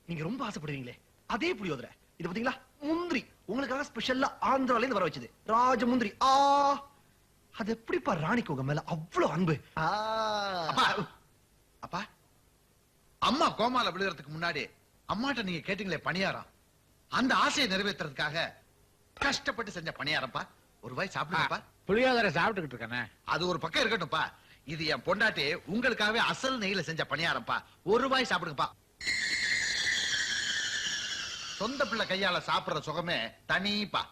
நீங்க ரொம்ப ஆசைப்படுவீங்களே அதே புளியோதரை. இது பாத்தீங்களா முந்திரி உங்களுக்காக ஸ்பெஷலா ஆந்திரால இருந்து வர வச்சது. ராஜ முந்திரி. அது எப்படிப்பா ராணிக்கு உங்க மேல அவ்வளவு அன்பு? அப்பா அம்மா கோமால விழுறதுக்கு முன்னாடி அம்மாட்ட நீங்க கேட்டீங்களே பணியாரம், அந்த ஆசையை நிறைவேற்றுறதுக்காக கஷ்டப்பட்டு செஞ்ச பணியாரம்ப்பா. ஒரு வாய் சாப்பிடுங்கப்பா. புளியோதரை சாப்பிட்டுக்கிட்டு இருக்கேனே. அது ஒரு பக்கம் இருக்கட்டும்ப்பா. இது என் பொண்டாட்டி உங்களுக்காகவே அசல் நெய்ல செஞ்ச பணியாரம்ப்பா. ஒரு வாய் சாப்பிடுங்கப்பா. சொந்த பிள்ளை கையால சாப்பிடுற சுகமே தனிப்பா.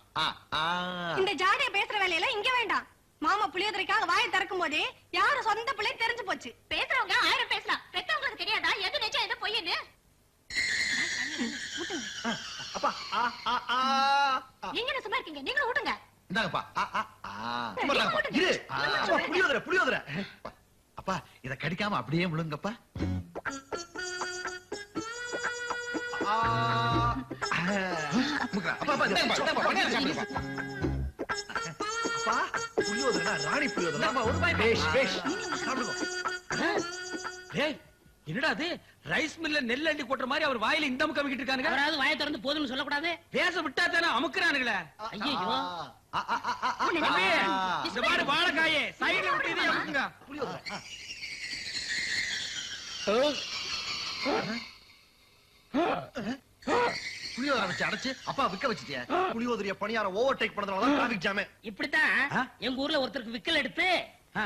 இந்த ஜாடிய பேசுற வேலையில இங்க வேண்டாம். மாமா புளியோதரைக்காக வாயை திறக்கும் போதே யாரும் சொந்த பிள்ளை தெரிஞ்சு போச்சு. பேசுறவங்க 1000 பேசலாம், பெத்தவங்களுக்கு தெரியாதா எது நிஜம் எது பொய்ன்னு? அப்பா நீங்க என்ன சும்மா இருக்கீங்க? நீங்களும் ஊட்டுங்க. இந்தாங்கப்பா. இரு. புளியோதரை புளியோதரை. அப்பா இத கடிக்காம அப்படியே முழுங்கப்பா. புளியோதரை ராணி புளியோதரை. ஒரு வாய் பேஷ் பேஷ் சாப்பிடுங்க. என்னடா அது ரைஸ் மில்ல நெல் அண்டி கொட்டுற மாதிரி அவர் வாயில இந்த அமுக்க அமைக்கிட்டு இருக்கானுங்க. அவராவது வாயை திறந்து போதும்னு சொல்லக்கூடாது. பேச விட்டா தானே அமுக்குறானுங்களே. ஐயோ இந்த மாதிரி வாழைக்காயே சைடுல விட்டு இதே அமுக்குங்க. புளியோதரை வச்சு அடைச்சு அப்பா விக்க வச்சுட்டியா? புளியோதரைய பணியாரம் ஓவர்டேக் பண்ணதுனால டிராபிக் ஜாம். இப்படித்தான் எங்க ஊர்ல ஒருத்தருக்கு விக்கல் எடுத்து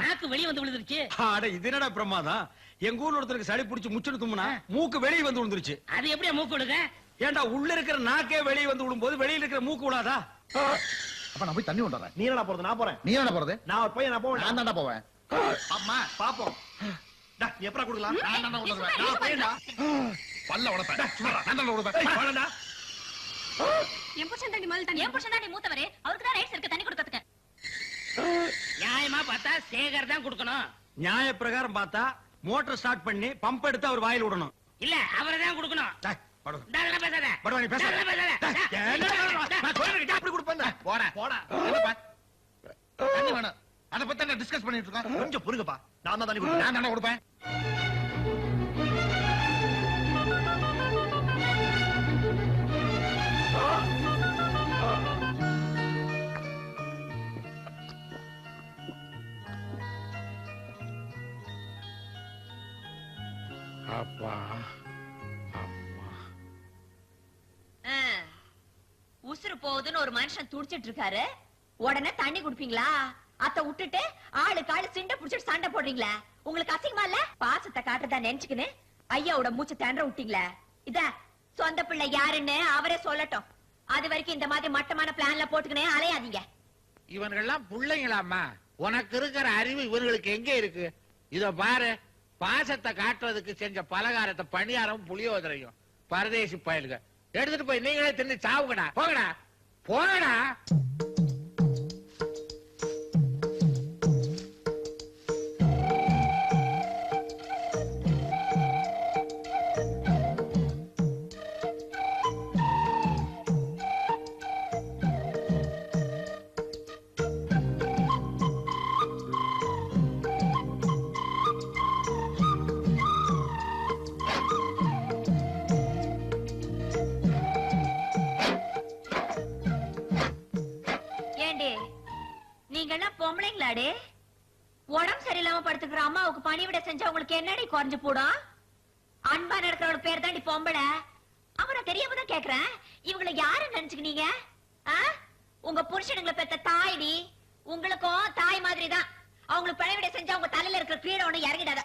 நாக்கு வெளியே வந்து விழுந்துருச்சு. அட இது என்னடா பிரமாதம்? எங்க ஊர்ல ஒருத்தருக்கு சளி பிடிச்சு முச்சுன்னு தும்முனா மூக்கு வெளியே வந்து விழுந்துருச்சு. அது எப்படியா மூக்கு விழுங்க? ஏண்டா உள்ள இருக்கிற நாக்கே வெளியே வந்து விழும்போது வெளியில இருக்கிற மூக்கு விழாதா? அப்ப நான் போய் தண்ணி கொண்டு வரேன். நீ என்ன போறது? நான் போறேன். நீ என்ன போறது? நான் ஒரு பையன். நான் போவேன். நான் தான்டா போவேன். அம்மா பாப்போம். நீ எப்பறா கொடுக்கலாம்? நான் தான்டா கொண்டு வருவேன். நான் பையன்டா. பல்ல உடைப்பேன். சும்மா நான் தான்டா உடைப்பேன். வாடா. என் புருஷன் தண்ணி முதல்ல தண்ணி. என் புருஷன் தான் மூத்தவரே, அவருக்கு தான் ரைட்ஸ் இருக்கு தண்ணி கொடுக்கிறதுக்கு. நியாயமா பார்த்தா சேகர் தான் கொடுக்கணும். நியாய பிரகாரம் பார்த்தா மோட்டார் ஸ்டார்ட் பண்ணி பம்ப் எடுத்து அவர் வாயில விடணும். இல்ல அவரை தான் கொடுக்கணும். தாராளமா பேசாத. படுவானி பேச. தாராளமா பேசாத. நான் சொல்றேன் அப்படி கொடுப்பேன். போடா போடா. என்னப்பா தண்ணி வேணும். அத பத்தி என்ன டிஸ்கஸ் பண்ணிட்டு இருக்கோம்? கொஞ்சம் பொறுங்கப்பா. நான் தான் தண்ணி கொடுப்பேன். நான் தானே கொடுப்பேன். அப்பா உசுறு போகுதுன்னு ஒரு மனுஷன் துடிச்சிட்டு இருக்காரு, உடனே தண்ணி குடுப்பீங்களா? அத விட்டுட்டு ஆளுக்கு ஆளு சிண்ட புடிச்சிட்டு சண்டை போடுறீங்களா? உங்களுக்கு அசிங்கமா இல்ல? பாசத்தை காட்டுறதா நினைச்சுக்கின்னு ஐயாவோட மூச்சு திணற விட்டீங்களா? இத சொந்த பிள்ளை யாருன்னு அவரே சொல்லட்டும். அது வரைக்கும் இந்த மாதிரி மட்டமான பிளான்ல போட்டுக்கினே அலையாதீங்க. இவன்கள்லாம் பிள்ளைங்களாமா? உனக்கு இருக்கிற அறிவு இவங்களுக்கு எங்க இருக்கு? இத பாரு, பாசத்தை காட்டுறதுக்கு செஞ்ச பலகாரத்தை பணியாரம் புளியோதரையும் பரதேசி பயலுங்க எடுத்துட்டு போய் நீங்களே தின்னு சாவுங்கடா. போங்கடா போங்கடா. பொம்பளைங்களாடே, உடம்பு சரியில்லாம படுத்துக்கிற அம்மாவுக்கு பணிவிட செஞ்சா உங்களுக்கு என்னடி குறைஞ்சு போடும்? அன்பா நடக்கிறவட பேர் தாண்டி பொம்பளை. அவனை தெரியாம தான் கேக்குறேன், இவங்களை யாரு நினைச்சுக்கினீங்க? உங்க புருஷனுங்களை பெத்த தாய்டி. உங்களுக்கும் தாய் மாதிரி தான். அவங்களுக்கு பணிவிட செஞ்சா உங்க தலையில இருக்கிற கீழே ஒண்ணு இறங்கிடாத.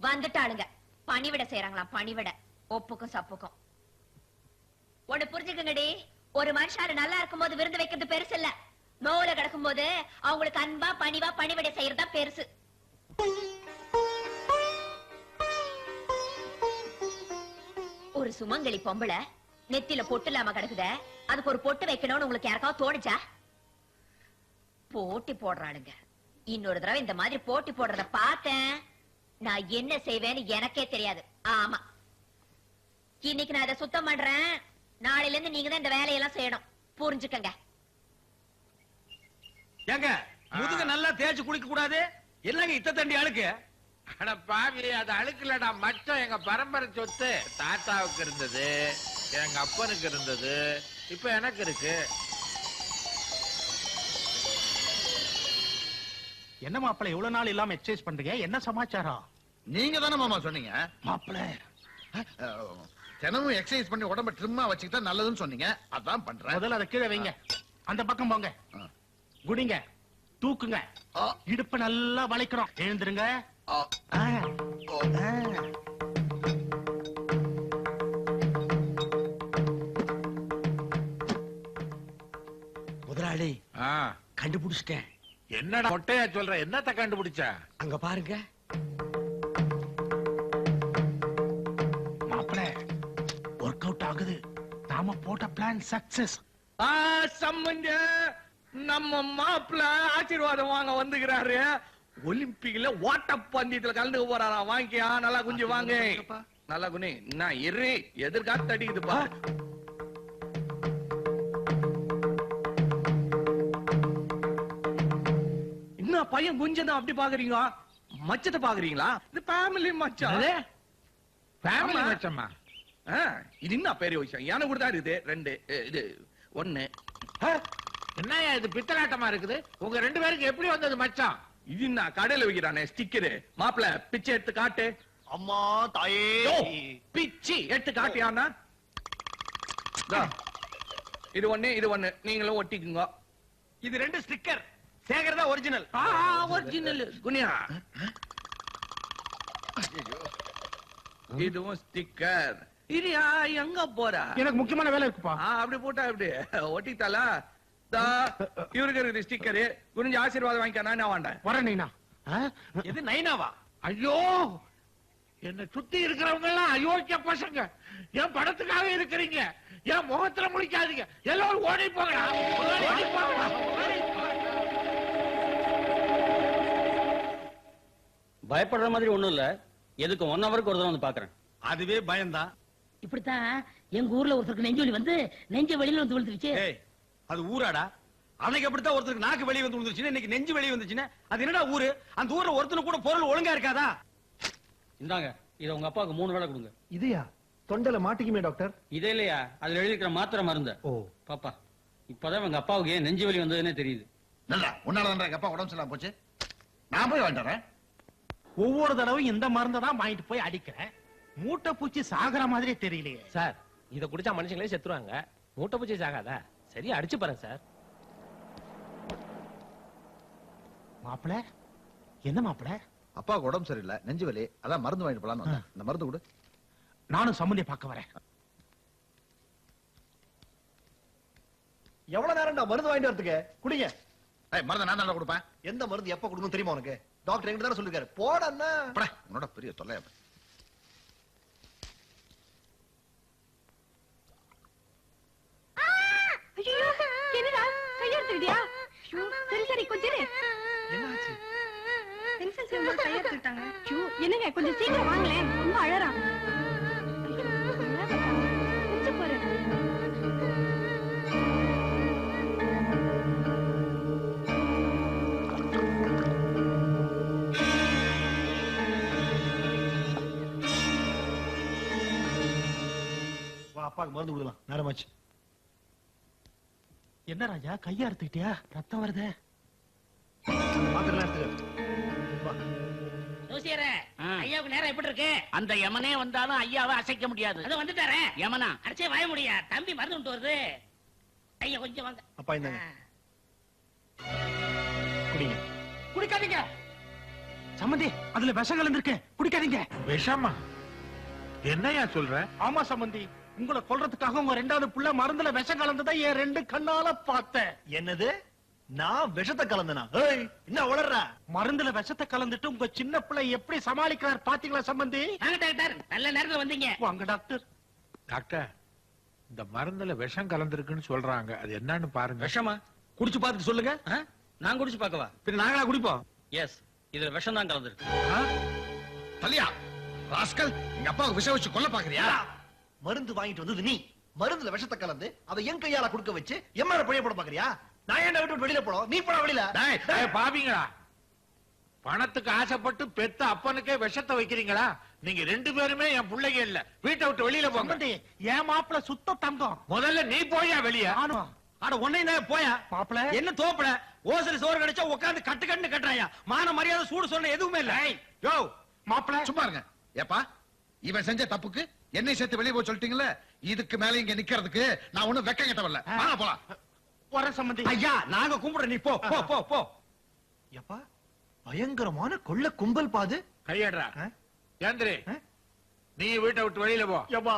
வந்துட்டாளுங்க பணிவிட செய்யறாங்களாம். பணிவிட ஒப்புக்கும் சப்புக்கும். ஒண்ணு புரிஞ்சுக்குங்கடி, ஒரு மனுஷாரு நல்லா இருக்கும் போது விருந்து வைக்கிறது பெருசு இல்ல, நோல கிடக்கும் போது அவங்களுக்கு அன்பா பணிவா பணிவிட செய்யறதா பெருசு. ஒரு சுமங்கலி பொம்பளை நெத்தில பொட்டு இல்லாம கிடக்குத, அதுக்கு ஒரு பொட்டு வைக்கணும்னு உங்களுக்கு யாருக்காவது தோணுச்சா? போட்டி போடுறாளுங்க. இன்னொரு தடவை இந்த மாதிரி போட்டி போடுறத பார்த்தேன், நான் என்ன செய்வேன்னு எனக்கே தெரியாது. ஆமா, இன்னைக்கு நான் இதை சுத்தம் பண்றேன், நாளையில இருந்து நீங்க தான் இந்த வேலையெல்லாம் செய்யணும். புரிஞ்சுக்கங்க. ஏங்க முதுக நல்லா தேய்ச்சு குளிக்க கூடாது? என்னங்க இத்த தண்டி ஆளுக்கு? அட பாவி, அது அழுக்கலடா மச்சம். எங்க பரம்பரை சொத்து. தாத்தாவுக்கு இருந்தது, எங்க அப்பனுக்கு இருந்தது, இப்ப எனக்கு இருக்கு. என்ன மாப்பிள்ள இவ்வளவு நாள் இல்லாம எக்ஸசைஸ் பண்றீங்க? என்ன சமாச்சாரம்? நீங்க தானே மாமா சொன்னீங்க மாப்பிள்ள தினமும் எக்ஸசைஸ் பண்ணி உடம்ப ட்ரிம்மா வச்சுக்கிட்டா நல்லதுன்னு சொன்னீங்க. அதான் பண்றேன். முதல்ல அதை கீழே வைங்க. அந்த பக்கம் போங்க. குடிங்க, தூக்குங்க. ஆ. இடுப்பு நல்லா வளைக்கிறோம். எழுந்துருங்க. ஆ. ஆ. ஆ. முதலாளி ஆ, கண்டுபிடிச்சிட்டேன். என்னடா மொட்டையா சொல்ற? என்னத்த கண்டுபிடிச்ச? அங்க பாருங்க. மாப்பிள்ள ஒர்க் அவுட் ஆகுது. நாம போட்ட பிளான் சக்சஸ். சம்பந்த நம்ம மாப்பிள்ள ஆசீர்வாதம் வாங்க வந்துக்கிறாரு. ஒலிம்பிக்ல ஓட்டப்பந்தயத்துல கலந்துக்க போறாரா? வாங்கியா, நல்லா குஞ்சு வாங்க. நல்லா குனி. நான் இரு, எதிர்காத்து அடிக்குதுப்பா. என்ன பையன் குஞ்சதான் அப்படி பாக்குறீங்க? மச்சத்தை பாக்குறீங்களா? இது ஃபேமிலி மச்சான். ஃபேமிலி ஆமா. மச்சம்மா. இது என்ன பெரிய விஷயம்? எனக்கு கூட தான் இருக்குது. ரெண்டு இது ஒண்ணு. என்னய்யா இது பித்தலாட்டமா இருக்குது? உங்க ரெண்டு பேருக்கு எப்படி வந்தது மச்சான்? இது என்ன கடையில வைக்கிறானே ஸ்டிக்கரு? மாப்பிள பிச்சை எடுத்து காட்டு. அம்மா தாயே. யோ, பிச்சி எடுத்து காட்டியானா? இதோ, இது ஒண்ணு, இது ஒண்ணு. நீங்களும் ஒட்டிக்குங்க. இது ரெண்டு ஸ்டிக்கர். சேகர் தான் ஒரிஜினல். ஒரிஜினல் குனியா. இதுவும் ஸ்டிக்கர். இரியா, எங்க போறா? எனக்கு முக்கியமான வேலை இருக்குப்பா. அப்படி போட்டா எப்படி ஒட்டித்தாலா? இவருக்கு இருக்குது ஸ்டிக்கரு. குனிஞ்சு ஆசீர்வாதம் வாங்கிக்க. நான் என்ன வேண்டேன். வரேன் நீனா. இது நைனாவா? ஐயோ, என்ன சுத்தி இருக்கிறவங்க எல்லாம் அயோக்கிய பசங்க. என் படத்துக்காக இருக்கிறீங்க. என் முகத்துல முடிக்காதீங்க. எல்லாரும் ஓடி போங்கடா, ஓடி போங்கடா. பயப்படுற மாதிரி ஒண்ணும் இல்ல. எதுக்கு 1 ஹவருக்கு ஒரு தடவை வந்து பாக்குறேன். அதுவே பயம்தான். இப்படித்தான் எங்க ஊர்ல ஒருத்தருக்கு நெஞ்சு வலி வந்து நெஞ்ச வெளியில வந்து விழுந்துருச்சு. ஏய், அது ஊராடா? அன்னைக்கு அப்படித்தான் ஒருத்தருக்கு நாக்கு வெளியே வந்து விழுந்துச்சுன்னா, இன்னைக்கு நெஞ்சு வெளியே வந்துச்சுன்னா அது என்னடா ஊரு? அந்த ஊர்ல ஒருத்தனு கூட பொருள் ஒழுங்கா இருக்காதா? இந்தாங்க, இத உங்க அப்பாவுக்கு 3 வேளை கொடுங்க. இதையா? தொண்டல மாட்டிக்குமே டாக்டர். இதே இல்லையா, அதுல எழுதிக்கிற மாத்திரை மருந்த. ஓ. பாப்பா, இப்பதான் எங்க அப்பாவுக்கு ஏன் நெஞ்சு வலி வந்ததுன்னே தெரியுது. நல்லா உன்னால எங்க அப்பா உடம்பு சரியில்லாம போச்சு. நான் போய் வந்துடுறேன். ஒவ்வொரு தடவையும் இந்த மருந்தை தான் வாங்கிட்டு போய் அடிக்கிறேன். மூட்டை பூச்சி சாகுற மாதிரியே தெரியலையே. சார், இத குடிச்சா மனுஷங்களே செத்துருவாங்க. மூட்டை பூச்சி சாகாதா? சரியா அடிச்சு பாருங்க சார். மாப்பிள, என்ன மாப்பிள? அப்பாவுக்கு உடம்பு சரியில்லை, நெஞ்சு வலி. அதான் மருந்து வாங்கிட்டு போலான்னு வந்தேன். இந்த மருந்து கொடு. நானும் சம்பந்திய பார்க்க வரேன். எவ்வளவு நேரம்டா மருந்து வாங்கிட்டு வரதுக்கு? குடிங்க. ஏய், மருந்து நான் தான் கொடுப்பேன். எந்த மருந்து எப்ப கொடுக்கணும் தெரியுமா உனக்கு? டாக்டர் என்கிட்ட தானே சொல்லிருக்காரு. போட அண்ணா. போடா, உன்னோட பெரிய தொல்லையா. ஐயோ, என்னடா கையெடுத்துக்கிட்டியா? ஐயோ, சரி சரி கொஞ்சம் இரு. என்னாச்சு? பென்சில் சேவ் கையெடுத்துட்டாங்க. ஐயோ, என்னங்க கொஞ்சம் சீக்கிரம் வாங்களேன். ரொம்ப அழறான். கொஞ்சம் பாரு. வா, அப்பாக்கு மருந்து கொடுக்கலாம். நேரமாச்சு. என்ன ராஜா, கையா எடுத்துக்கிட்டியா? ரத்தம் வருதே. மாத்திரலாம் எடுத்துக்க. வா. ஜோசியரே, ஐயாவுக்கு நேரம் எப்படி இருக்கு? அந்த யமனே வந்தாலும் ஐயாவை அசைக்க முடியாது. அது வந்துட்டாரே. யமனா? அடிச்சே வாய முடியா. தம்பி மருந்து கொண்டு வருது. ஐயா கொஞ்சம் வாங்க. அப்பா இந்தாங்க. குடிங்க. குடிக்காதீங்க. சம்பந்தி, அதுல விஷம் கலந்திருக்கு. குடிக்காதீங்க. விஷமா? என்னய்யா சொல்ற? ஆமா சம்பந்தி, உங்களை கொல்றதுக்காக உங்க 2வது புள்ள மருந்துல விஷம் கலந்ததை என் 2 கண்ணால பார்த்தேன். என்னது? நான் விஷத்தை கலந்தனா? ஏய், என்ன உளறற? மருந்துல விஷத்தை கலந்துட்டு உங்க சின்ன பிள்ளை எப்படி சமாளிக்கிறார் பாத்தீங்களா சம்பந்தி? வாங்க டாக்டர், நல்ல நேரத்துல வந்தீங்க. வாங்க டாக்டர். டாக்டர், இந்த மருந்துல விஷம் கலந்திருக்குன்னு சொல்றாங்க. அது என்னன்னு பாருங்க. விஷமா? குடிச்சு பார்த்துட்டு சொல்லுங்க. நான் குடிச்சு பார்க்கவா? பின்ன நாங்களா குடிப்போம்? எஸ், இதுல விஷம் தான் கலந்துருக்கு. தலியா ராஸ்கல், எங்க அப்பாவுக்கு விஷம் வச்சு கொல்ல பாக்குறியா? மருந்து வாங்கிட்டு வந்தது நீ. மருந்துல விஷத்தை கலந்து அதை என் கையால குடுக்க வச்சு எம்மார பழைய போட பாக்குறியா? நான் என்ன விட்டு வெளியில போடும்? நீ போட வெளியில. டேய், டேய், பாவிங்களா, பணத்துக்கு ஆசைப்பட்டு பெத்த அப்பனுக்கே விஷத்தை வைக்கிறீங்களா? நீங்க 2 பேருமே என் பிள்ளைங்க இல்ல. வீட்டை விட்டு வெளியில போங்க. சம்பந்தி, என் மாப்பிள்ள சுத்த தங்கம். முதல்ல நீ போயா வெளிய. நானும். அட ஒன்னே போயா மாப்பிள்ள என்ன தோப்பல ஓசரி சோறு கிடைச்சா உட்கார்ந்து கட்டு கட்டு கட்டுறாயா மான மரியாதை சூடு சொன்ன எதுவுமே இல்ல யோ, மாப்பிள்ள சும்மா இருங்க. ஏப்பா இவன் செஞ்ச தப்புக்கு என்னை சேர்த்து வெளியே போய் சொல்லிட்டீங்களே, இதுக்கு மேல இங்க நிக்கிறதுக்கு நான் ஒண்ணும் வெக்க கட்ட வரல. வாங்க போலாம். வர சம்பந்தி. ஐயா நாங்க கும்பிடுறோம், நீ போ போ போ போ. எப்பா பயங்கரமான கொள்ள கும்பல் பாது. கையடுறா. ஆ? ஏந்திரி. ஆ? நீ வீட்டை விட்டு வெளியில போ. எப்பா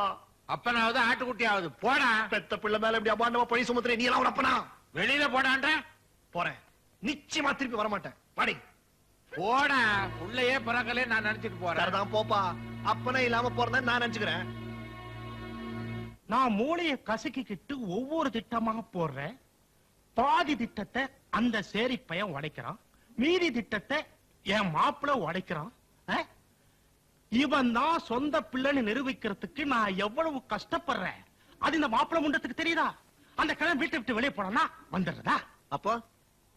அப்பனாவது ஆட்டுக்குட்டியாவது போடா. பெத்த பிள்ளை மேல இப்படி அபாண்டமா பழி சுமத்துற நீ எல்லாம் அப்பனா? வெளியில போடான்ற. போறேன், நிச்சயமா திருப்பி வர மாட்டேன். பாடி போடா. உள்ளேயே பிறக்கலே நான் நினைச்சிட்டு போறேன். சரிதான் போப்பா. அப்பனே இல்லாம போறேன்னு நான் நினைச்சுக்கிறேன். நான் மூளையை கசக்கிக்கிட்டு ஒவ்வொரு திட்டமா போடுறேன். பாதி திட்டத்தை அந்த சேரி பையன் உடைக்கிறான், மீதி திட்டத்தை என் மாப்பிள்ள உடைக்கிறான். இவன் தான் சொந்த பிள்ளைன்னு நிரூபிக்கிறதுக்கு நான் எவ்வளவு கஷ்டப்படுறேன். அது இந்த மாப்பிள்ள முண்டத்துக்கு தெரியுதா? அந்த கிழமை வீட்டை விட்டு வெளியே போனா வந்துடுறதா? அப்போ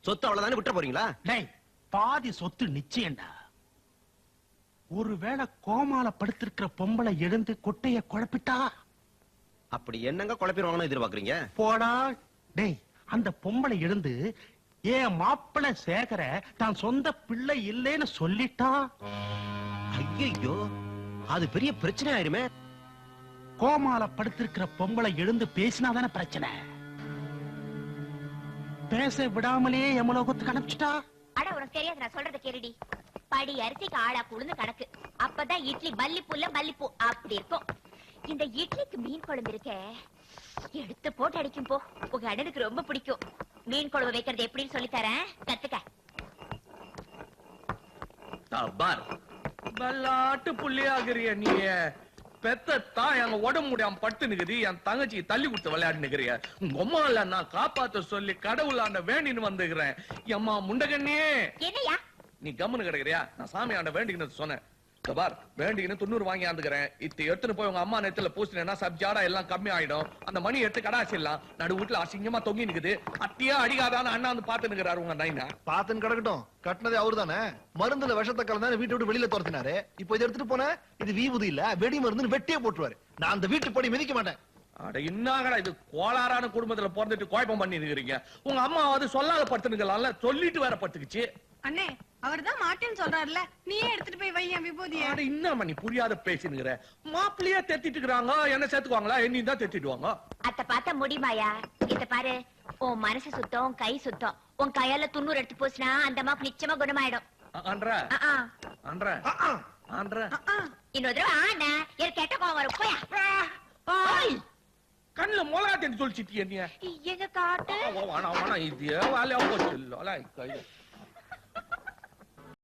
சொத்து அவ்வளவுதானே விட்டு போறீங்களா? டேய், பாதி சொத்து நிச்சயம்டா. ஒருவேளை கோமால படுத்திருக்கிற பொம்பளை எழுந்து கொட்டைய குழப்பிட்டா? அப்படி என்னங்க குழப்பிடுவாங்கன்னு எதிர்பார்க்கறீங்க? போடா. டேய், அந்த பொம்பளை எழுந்து ஏன் மாப்பிள்ளை சேகர தான் சொந்த பிள்ளை இல்லைன்னு சொல்லிட்டா? ஐயோ அது பெரிய பிரச்சனை ஆயிருமே. கோமால படுத்திருக்கிற பொம்பளை எழுந்து பேசினாதானே பிரச்சனை. பேச விடாமலே எமலோகத்துக்கு அனுப்பிச்சிட்டா? அட உனக்கு தெரியாது, நான் சொல்றத கேளுடி. படி அரிசிக்கு ஆளா குழுந்து கணக்கு. அப்பதான் இட்லி மல்லிப்பூல மல்லிப்பூ அப்படி இருக்கும். இந்த இட்லிக்கு மீன் குழம்பு இருக்க எடுத்து போட்டு அடிக்கும் போ. உங்க அண்ணனுக்கு ரொம்ப பிடிக்கும். மீன் குழம்பு வைக்கிறது எப்படின்னு சொல்லி தரேன், கத்துக்க. பார் விளாட்டு புள்ளியாகிறிய நீ. பெத்த தான் எங்க உடம்பு முடியாம பட்டு நிக்குது, என் தங்கச்சி தள்ளி கொடுத்து விளையாடு நிக்கிறிய. உங்க அம்மா இல்ல நான் காப்பாத்த சொல்லி கடவுளாண்ட வேண்டின்னு வந்துக்கிறேன். எம்மா முண்டகண்ணே, என்னையா நீ கம்முன்னு கிடக்குறியா? நான் சாமி ஆண்ட வேண்டிக்கின்னு சொன்னேன். பார் வேண்டிக்கின்னு 90 வாங்கி ஆந்துக்கிறேன். இத்த எடுத்துன்னு போய் உங்க அம்மா நேரத்துல பூசினா சப்ஜாடா எல்லாம் கம்மி ஆயிடும். அந்த மணி எடுத்து கடாசிடலாம். நடு வீட்டுல அசிங்கமா தொங்கி நிக்குது. அத்தியா அடிக்காதான்னு அண்ணா வந்து பாத்து நிக்கிறாரு உங்க நைனா. பாத்துன்னு கிடக்கட்டும், கட்டினதே அவரு தானே. மருந்துல விஷத்தை கலந்தானே வீட்டை விட்டு வெளியில துரத்தினாரு. இப்போ இதை எடுத்துட்டு போன இது வீபுதி இல்ல, வெடி மருந்துன்னு வெட்டியே போட்டுருவாரு. நான் அந்த வீட்டு படி மிதிக்க மாட்டேன். அட என்னங்கடா இது, கோளாறான குடும்பத்துல பிறந்துட்டு குழப்பம் பண்ணி இருக்கிறீங்க. உங்க அம்மா வந்து சொல்லாத படுத்துனுங்களாம்ல, சொல்லிட்டு வேற படுத்துக்குச்சு. அண்ணே அவர்தான் மாட்டேன்னு சொல்றாருல, நீயே எடுத்துட்டு போய் வையன் விபூதிய. அட என்னம்மா நீ புரியாத பேசினுங்கிற. மாப்பிள்ளையா தெத்திட்டு இருக்காங்க, என்ன சேர்த்துக்குவாங்களா? என்னையும் தான் தெத்திடுவாங்க. அத்த பார்த்தா முடியுமாயா? இத பாரு, உன் மனசு சுத்தம், கை சுத்தம். உன் கையால 90 எடுத்து போச்சுனா அந்த மாப்பு நிச்சயமா குணமாயிடும். ஆன்ற ஆன்ற ஆன்ற இன்னொரு தடவை ஆனா எனக்கு கெட்ட கோவம் வரும். போயா கண்ணுல மொளகா தெரிஞ்சு சொல்லிச்சிட்டிய நீ. எங்க காட்டு வேணாம் வேணாம், இது வேலையா போச்சு.